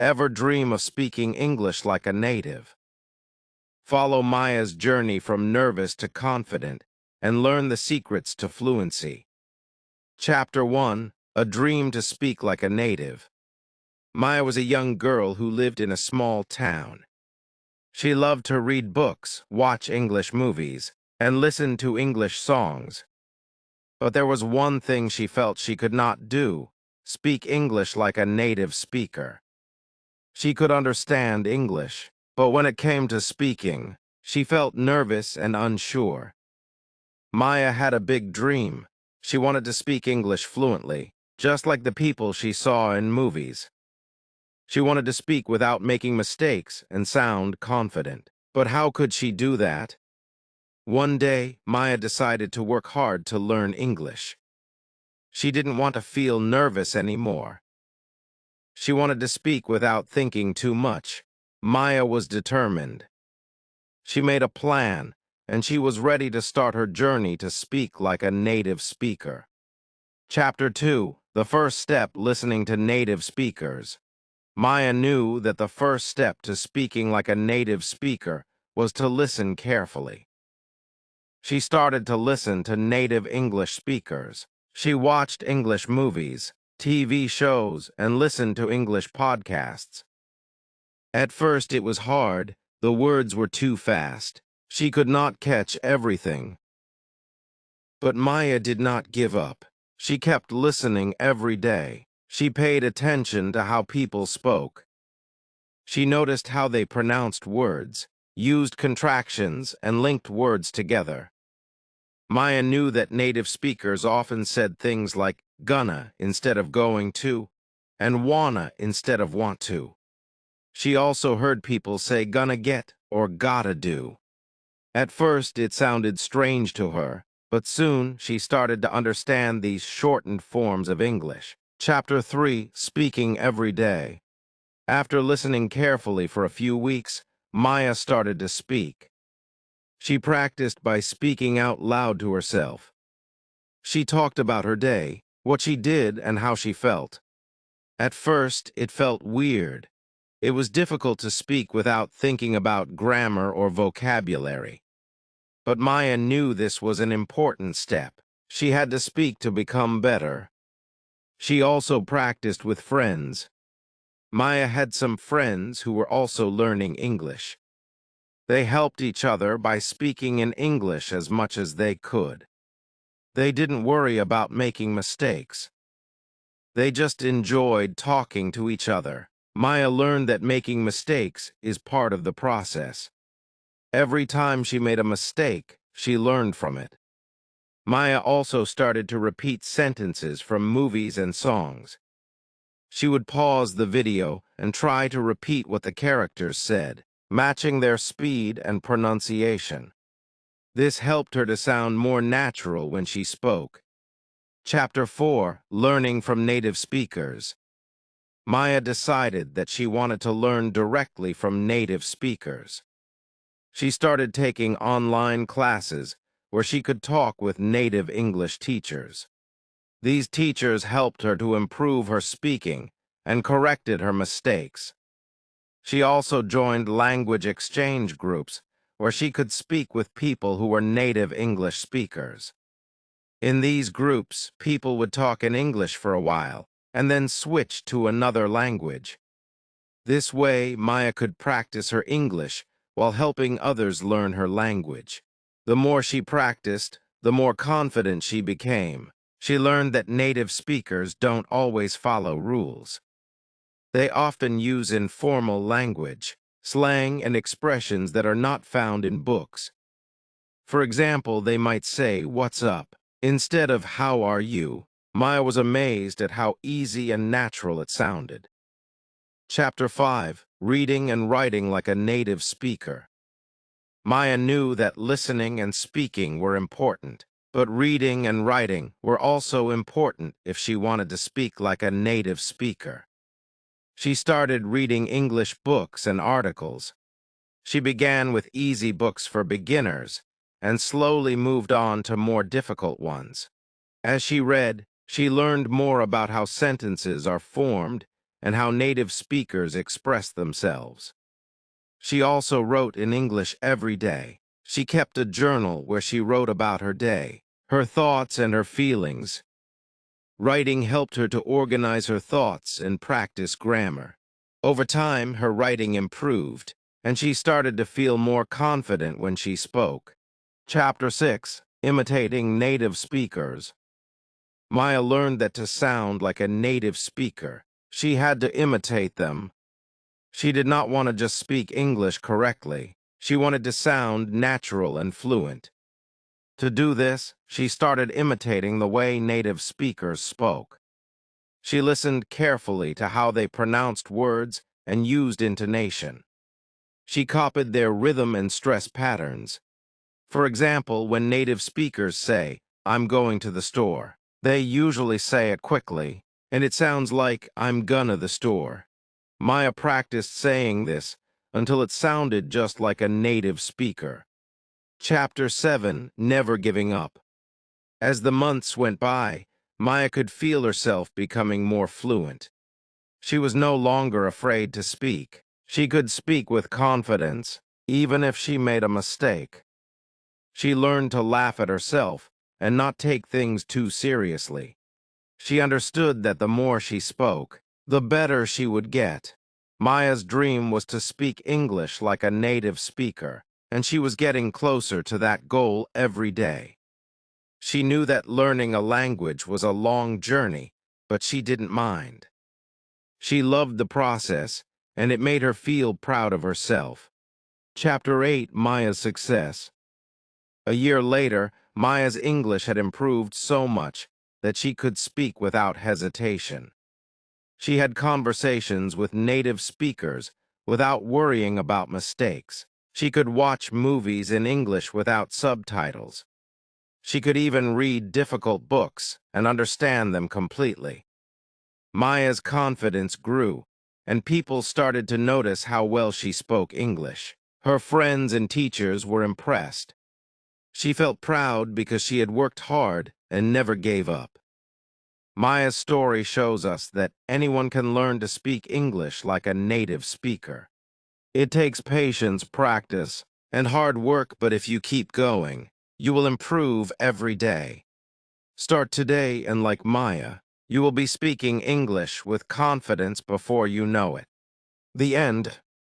Ever dream of speaking English like a native? Follow Maya's journey from nervous to confident and learn the secrets to fluency. Chapter 1: A Dream to Speak Like a Native. Maya was a young girl who lived in a small town. She loved to read books, watch English movies, and listen to English songs. But there was one thing she felt she could not do: speak English like a native speaker. She could understand English, but when it came to speaking, she felt nervous and unsure. Maya had a big dream. She wanted to speak English fluently, just like the people she saw in movies. She wanted to speak without making mistakes and sound confident. But how could she do that? One day, Maya decided to work hard to learn English. She didn't want to feel nervous anymore. She wanted to speak without thinking too much. Maya was determined. She made a plan, and she was ready to start her journey to speak like a native speaker. Chapter 2: The First Step: Listening to Native Speakers. Maya knew that the first step to speaking like a native speaker was to listen carefully. She started to listen to native English speakers. She watched English movies, TV shows, and listened to English podcasts. At first it was hard. The words were too fast. She could not catch everything. But Maya did not give up. She kept listening every day. She paid attention to how people spoke. She noticed how they pronounced words, used contractions, and linked words together. Maya knew that native speakers often said things like gonna instead of going to, and wanna instead of want to. She also heard people say gonna get or gotta do. At first it sounded strange to her, but soon she started to understand these shortened forms of English. Chapter 3: Speaking Every Day. After listening carefully for a few weeks, Maya started to speak. She practiced by speaking out loud to herself. She talked about her day, what she did, and how she felt. At first, it felt weird. It was difficult to speak without thinking about grammar or vocabulary. But Maya knew this was an important step. She had to speak to become better. She also practiced with friends. Maya had some friends who were also learning English. They helped each other by speaking in English as much as they could. They didn't worry about making mistakes. They just enjoyed talking to each other. Maya learned that making mistakes is part of the process. Every time she made a mistake, she learned from it. Maya also started to repeat sentences from movies and songs. She would pause the video and try to repeat what the characters said, matching their speed and pronunciation. This helped her to sound more natural when she spoke. Chapter 4: Learning from Native Speakers. Maya decided that she wanted to learn directly from native speakers. She started taking online classes where she could talk with native English teachers. These teachers helped her to improve her speaking and corrected her mistakes. She also joined language exchange groups where she could speak with people who were native English speakers. In these groups, people would talk in English for a while and then switch to another language. This way, Maya could practice her English while helping others learn her language. The more she practiced, the more confident she became. She learned that native speakers don't always follow rules. They often use informal language, slang, and expressions that are not found in books. For example, they might say, "What's up?" instead of "How are you?" Maya was amazed at how easy and natural it sounded. Chapter 5: Reading and Writing Like a Native Speaker. Maya knew that listening and speaking were important, but reading and writing were also important if she wanted to speak like a native speaker. She started reading English books and articles. She began with easy books for beginners and slowly moved on to more difficult ones. As she read, she learned more about how sentences are formed and how native speakers express themselves. She also wrote in English every day. She kept a journal where she wrote about her day, her thoughts and her feelings. Writing helped her to organize her thoughts and practice grammar. Over time, her writing improved, and she started to feel more confident when she spoke. Chapter 6. Imitating Native Speakers. Maya learned that to sound like a native speaker, she had to imitate them. She did not want to just speak English correctly. She wanted to sound natural and fluent. To do this, she started imitating the way native speakers spoke. She listened carefully to how they pronounced words and used intonation. She copied their rhythm and stress patterns. For example, when native speakers say, "I'm going to the store," they usually say it quickly, and it sounds like, "I'm gonna the store." Maya practiced saying this until it sounded just like a native speaker. Chapter 7. Never Giving Up. As the months went by, Maya could feel herself becoming more fluent. She was no longer afraid to speak. She could speak with confidence, even if she made a mistake. She learned to laugh at herself and not take things too seriously. She understood that the more she spoke, the better she would get. Maya's dream was to speak English like a native speaker, and she was getting closer to that goal every day. She knew that learning a language was a long journey, but she didn't mind. She loved the process, and it made her feel proud of herself. Chapter 8. Maya's Success. A year later, Maya's English had improved so much that she could speak without hesitation. She had conversations with native speakers without worrying about mistakes. She could watch movies in English without subtitles. She could even read difficult books and understand them completely. Maya's confidence grew, and people started to notice how well she spoke English. Her friends and teachers were impressed. She felt proud because she had worked hard and never gave up. Maya's story shows us that anyone can learn to speak English like a native speaker. It takes patience, practice, and hard work, but if you keep going, you will improve every day. Start today, and like Maya, you will be speaking English with confidence before you know it. The end.